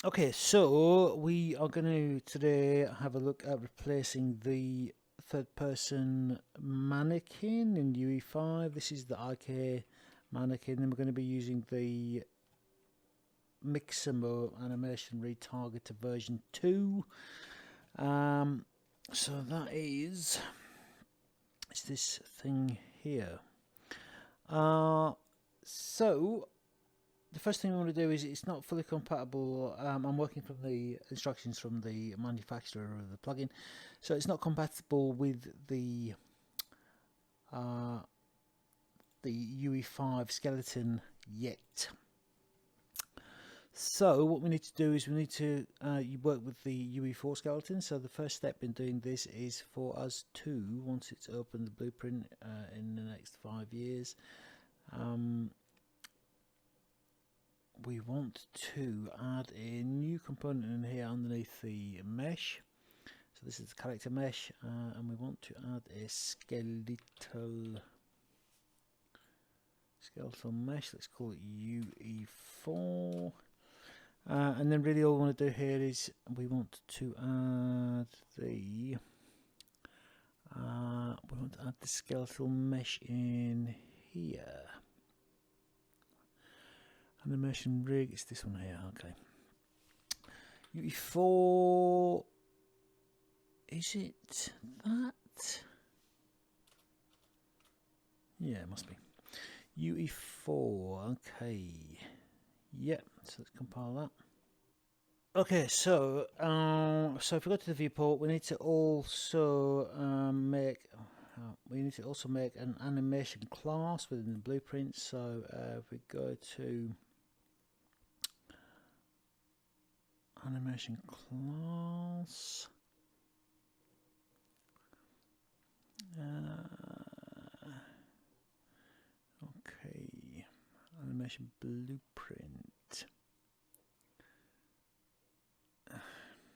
Okay, so we are going to today have a look at replacing the third person mannequin in UE5. This is the IK mannequin, and we're going to be using the Mixamo animation retargeter version 2. So that is, it's this thing here. So the first thing I want to do is it's not fully compatible. I'm working from the instructions from the manufacturer of the plugin, so it's not compatible with the UE5 skeleton yet. So what we need to do is we need to you work with the UE4 skeleton. So the first step in doing this is for us to, once it's opened the blueprint in the next 5 years, we want to add a new component in here underneath the mesh. So this is the character mesh, and we want to add a skeletal mesh. Let's call it UE4. And then really all we want to do here is we want to add the skeletal mesh in here. Animation rig, it's this one here, okay. UE4, is it that? Yeah, it must be. UE4, okay. Yep, so let's compile that. Okay, so if we go to the viewport, we need to also make an animation class within the blueprint. So if we go to animation class, okay, animation blueprint.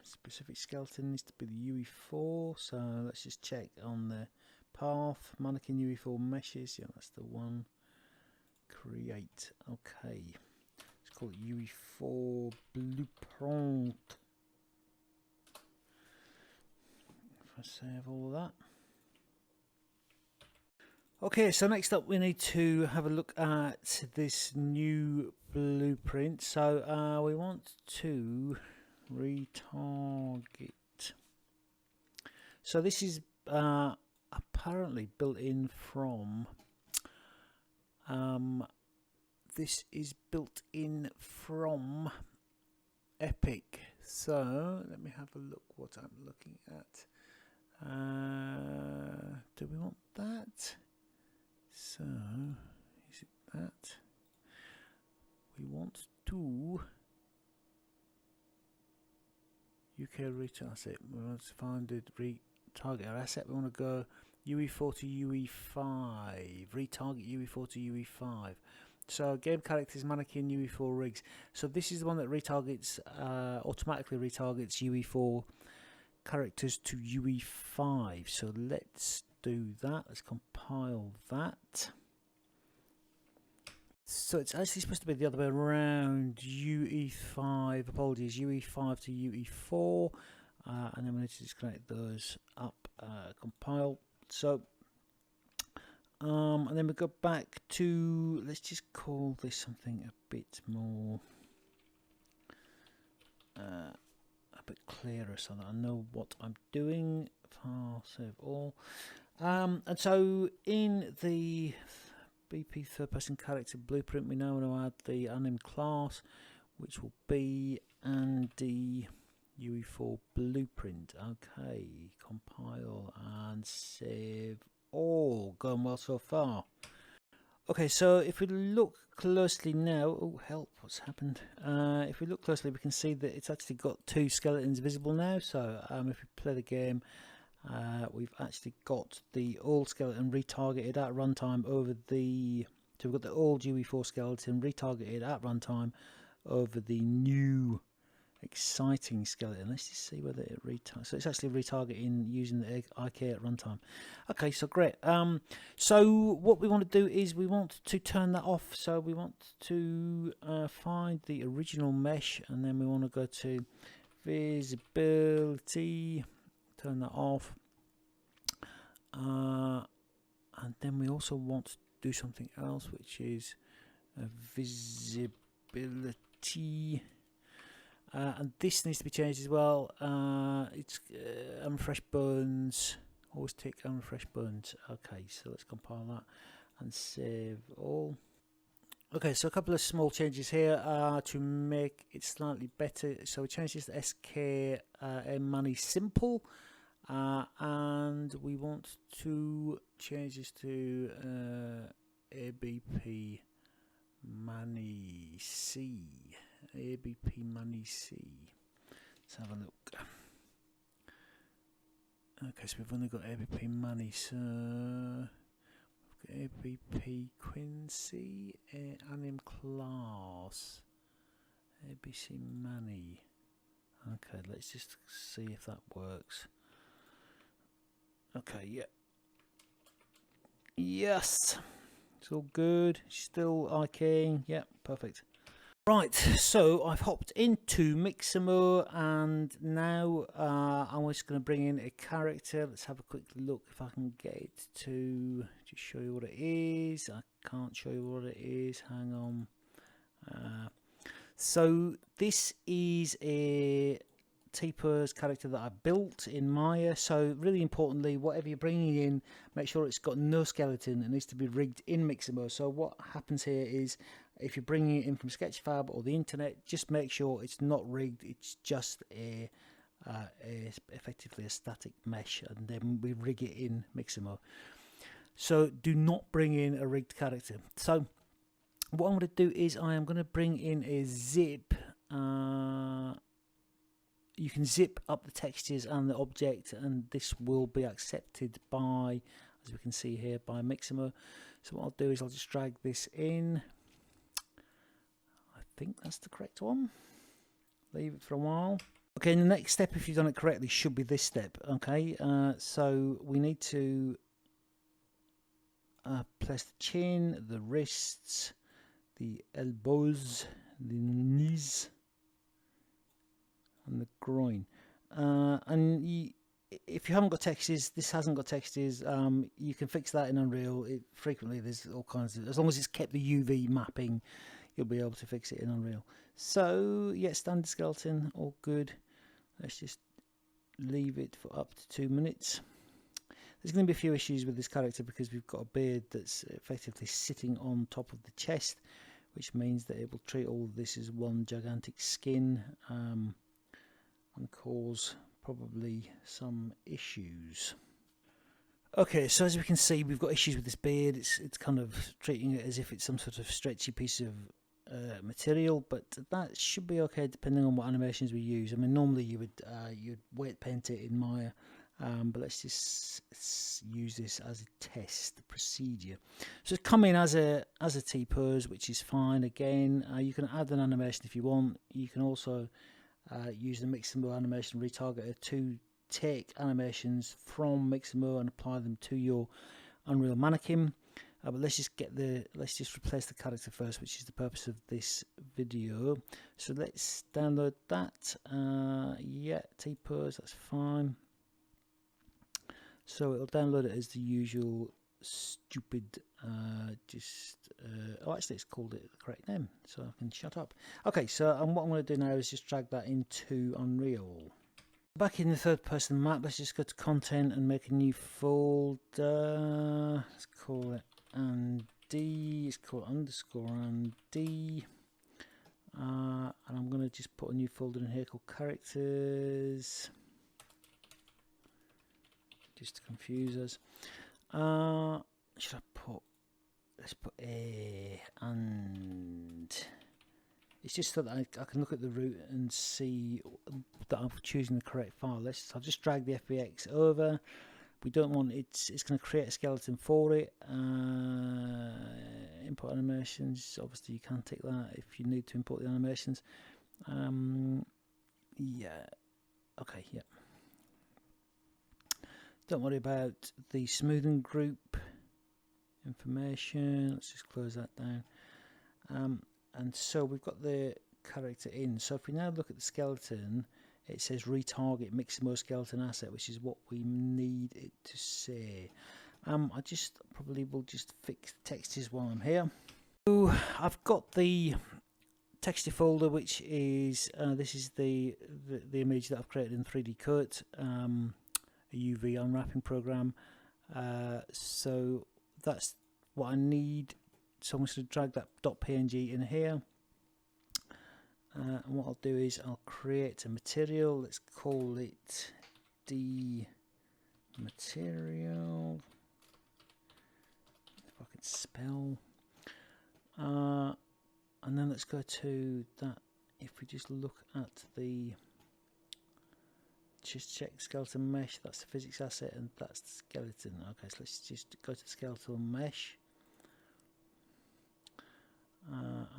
Specific skeleton needs to be the UE4, so let's just check on the path. Mannequin UE4 meshes, yeah, that's the one. Create, okay. Let's call it UE4 blueprint. If I save all of that. Okay, so next up we need to have a look at this new blueprint. So we want to retarget. So this is apparently built in from Epic. So let me have a look what I'm looking at. Do we want that? So is it that? We want to UK return asset. We want to find it, retarget our asset. We want to go UE4 to UE5. Retarget UE4 to UE5. So game characters, mannequin, UE4 rigs. So this is the one that retargets, automatically retargets UE4 characters to UE5. So let's do that. Let's compile that. So it's actually supposed to be the other way around. UE5, apologies, UE5 to UE4, and then we need to disconnect those up, compile. So, and then we go back to, let's just call this something a bit more, a bit clearer so that I know what I'm doing. File, save all. And so in the BP third person character blueprint, we now want to add the anim class, which will be Andy UE4 blueprint. Okay, compile and save all. Going well so far. Okay, so if we look closely now, oh help, what's happened? If we look closely, we can see that it's actually got two skeletons visible now. So if we play the game, we've actually got the old skeleton retargeted at runtime over the, so we've got the old UE4 skeleton retargeted at runtime over the new exciting skeleton. Let's just see whether it retargets. So it's actually retargeting using the IK at runtime. Okay, so great. So what we want to do is we want to turn that off. So we want to find the original mesh, and then we want to go to visibility, turn that off, and then we also want to do something else, which is visibility. And this needs to be changed as well. It's unrefresh burns. Always tick unrefresh burns. Okay, so let's compile that and save all. Okay, so a couple of small changes here to make it slightly better. So we changed this to SK Money Simple, and we want to change this to ABP Money C. ABP Money C. Let's have a look. Okay, so we've only got ABP Money, so we've got ABP Quincy, Anim Class, ABC Money. Okay, let's just see if that works. Okay, yeah. Yes, it's all good. Still IKing. Yeah, perfect. Right, so I've hopped into Mixamo, and now I'm just going to bring in a character. Let's have a quick look if I can get it to just show you what it is. I can't show you what it is. Hang on. So this is a T-Pers character that I built in Maya. So really importantly, whatever you're bringing in, make sure it's got no skeleton. It needs to be rigged in Mixamo. So what happens here is, if you're bringing it in from Sketchfab or the internet, just make sure it's not rigged. It's just effectively a static mesh, and then we rig it in Mixamo. So do not bring in a rigged character. So what I'm going to do is I am going to bring in a zip. You can zip up the textures and the object, and this will be accepted by, as we can see here, by Mixamo. So what I'll do is I'll just drag this in. I think that's the correct one. Leave it for a while. Okay, and the next step, if you've done it correctly, should be this step. Okay, so we need to place the chin, the wrists, the elbows, the knees, and the groin. And if you haven't got textures, this hasn't got textures, you can fix that in Unreal. Frequently there's all kinds of, as long as it's kept the UV mapping, you'll be able to fix it in Unreal. So yeah, standard skeleton, all good. Let's just leave it for up to 2 minutes. There's going to be a few issues with this character because we've got a beard that's effectively sitting on top of the chest, which means that it will treat all of this as one gigantic skin, and cause probably some issues. Okay, so as we can see, we've got issues with this beard. It's kind of treating it as if it's some sort of stretchy piece of material, but that should be okay depending on what animations we use. I mean, normally you'd wet paint it in Maya, but let's just use this as a test procedure. So it's come in as a T-pose, which is fine. Again, you can add an animation if you want. You can also use the Mixamo animation retargeter to take animations from Mixamo and apply them to your Unreal mannequin. But let's just replace the character first, which is the purpose of this video. So let's download that. Yeah, T-pose, that's fine. So it'll download it as the usual stupid, oh, actually it's called it the correct name, so I can shut up. Okay, so what I'm going to do now is just drag that into Unreal. Back in the third person map, let's just go to content and make a new folder. Let's call it and D, let's call it underscore and D, and I'm going to just put a new folder in here called characters, just to confuse us. Should I put, let's put A, and it's just so that I can look at the root and see that I'm choosing the correct file. I'll just drag the FBX over. We don't want it's going to create a skeleton for it. Import animations, obviously you can tick that if you need to import the animations. Yeah. Okay. Yeah. Don't worry about the smoothing group information. Let's just close that down. And so we've got the character in. So if we now look at the skeleton, it says retarget Mixamo skeleton asset, which is what we need it to say. I just probably will just fix the textures while I'm here. So I've got the texture folder, which is this is the image that I've created in 3D Cut, a UV unwrapping program. So that's what I need. So I'm going to drag that .png in here, and what I'll do is I'll create a material. Let's call it the material. If I can spell. And then let's go to that. If we just look at the, just check skeleton mesh, that's the physics asset and that's the skeleton. Okay, so let's just go to the skeletal mesh,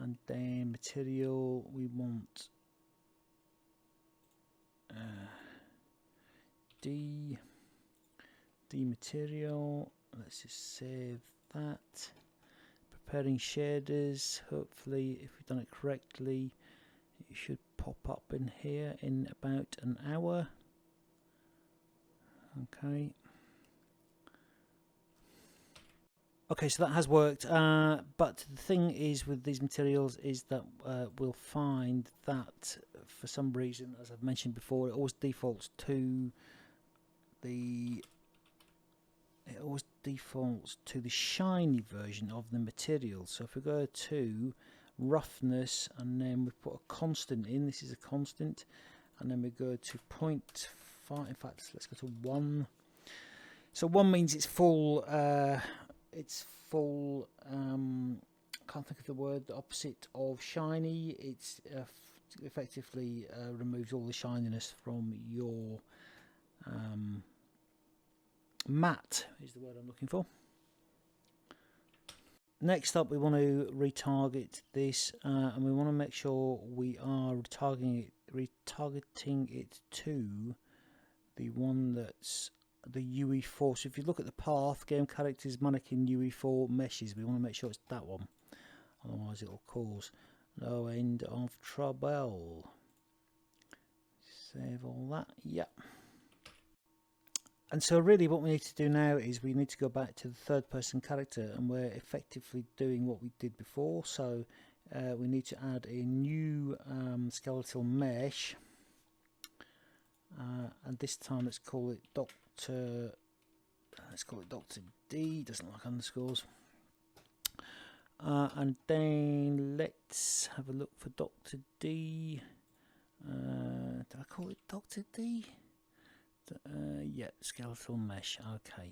and then material, we want D material. Let's just save that. Preparing shaders. Hopefully, if we've done it correctly, it should pop up in here in about an hour. Okay. Okay, so that has worked. But the thing is with these materials is that we'll find that for some reason, as I've mentioned before, it always defaults to the shiny version of the material. So if we go to roughness and then we put a constant in, this is a constant, and then we go to 0.5, in fact let's go to 1. So 1 means it's full, can't think of the word, the opposite of shiny. It's effectively removes all the shininess from your matte is the word I'm looking for. Next up, we want to retarget this, and we want to make sure we are retargeting it to the one that's the UE4. So if you look at the path, game characters, mannequin, UE4 meshes, we want to make sure it's that one. Otherwise, it will cause no end of trouble. Save all that. Yep. And so really what we need to do now is we need to go back to the third person character, and we're effectively doing what we did before. So we need to add a new skeletal mesh, and this time let's call it Dr. D, doesn't like underscores. And then let's have a look for Dr. D. Did I call it Dr. D? Yeah, skeletal mesh. Okay.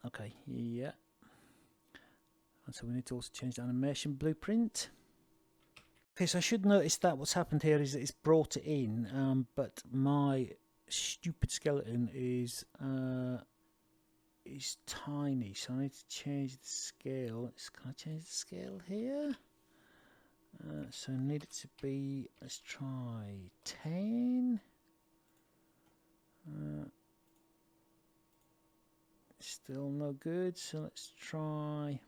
Okay. Yeah. And so we need to also change the animation blueprint. Okay, so I should notice that what's happened here is that it's brought it in, but my stupid skeleton is tiny, so I need to change the scale. Can I change the scale here? So I need it to be, let's try 10. Still no good, so let's try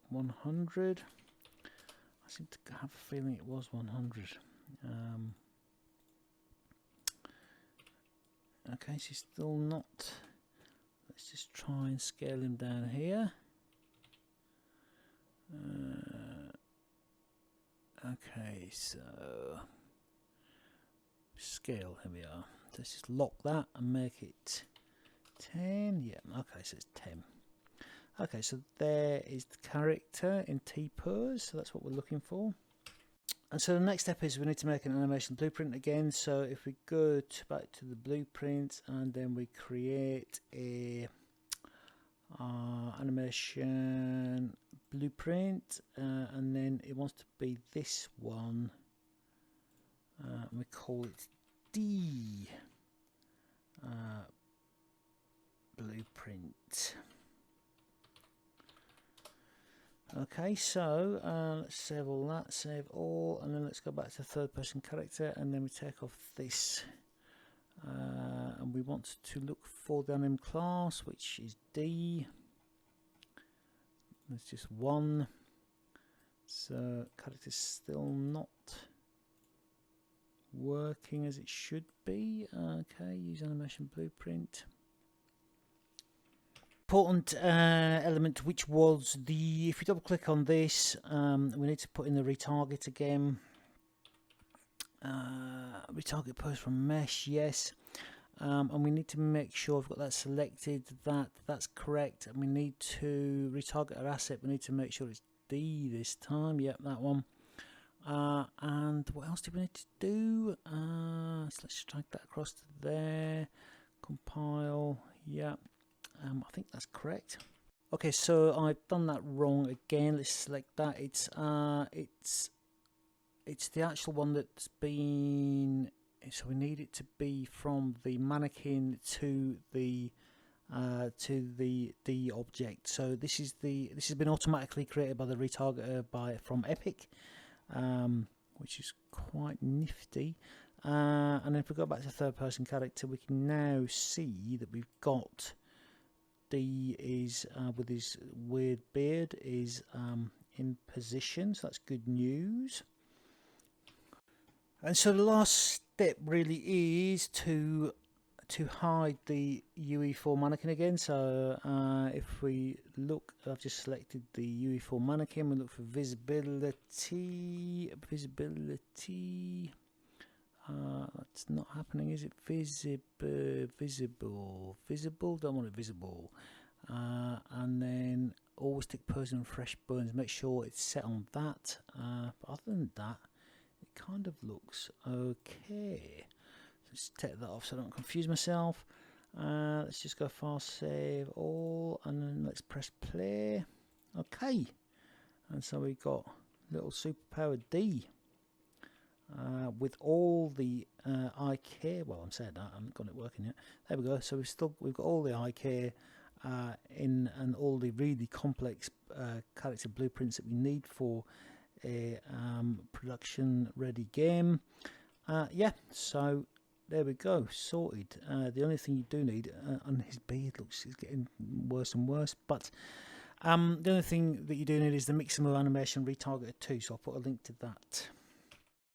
100. I seem to have a feeling it was 100. Okay, so still not. Let's just try and scale him down here. Okay, so scale, here we are. Let's just lock that and make it 10. Yeah, okay, so it's 10. Okay, so there is the character in T-pose, so that's what we're looking for. And so the next step is we need to make an animation blueprint again. So if we go back to the blueprint and then we create a animation blueprint, and then it wants to be this one, and we call it D blueprint. Okay, so let's save all that, save all, and then let's go back to third person character, and then we take off this. And we want to look for the anim class, which is D. There's just one. So character's still not working as it should be. Okay, use animation blueprint. Important element, which was the, if we double click on this, we need to put in the retarget again. Retarget post from mesh, yes. And we need to make sure we've got that selected, that's correct, and we need to retarget our asset. We need to make sure it's D this time. Yep, that one. And what else do we need to do? So let's drag that across to there. Compile. Yep. I think that's correct. Okay, so I've done that wrong again. Let's select that. It's the actual one that's been. So we need it to be from the mannequin to the D object. So this has been automatically created by the retargeter from Epic, which is quite nifty. And then if we go back to third person character, we can now see that we've got D is with his weird beard is in position. So that's good news. And so the last step really is to hide the UE4 mannequin again. So if we look, I've just selected the UE4 mannequin. We look for visibility. That's not happening, is it? Visible. Don't want it visible. And then always tick person fresh burns. Make sure it's set on that. But other than that, it kind of looks okay. Let's take that off so I don't confuse myself. Let's just go file, save all, and then let's press play. Okay, and so we got little superpower D with all the eye care. Well, I'm saying that I haven't got it working yet. There we go. So we've got all the eye care in, and all the really complex character blueprints that we need for a production ready game. Yeah, so there we go, sorted. The only thing you do need, and his beard is getting worse and worse, but the only thing that you do need is the Mixamo animation retargeter 2, so I'll put a link to that.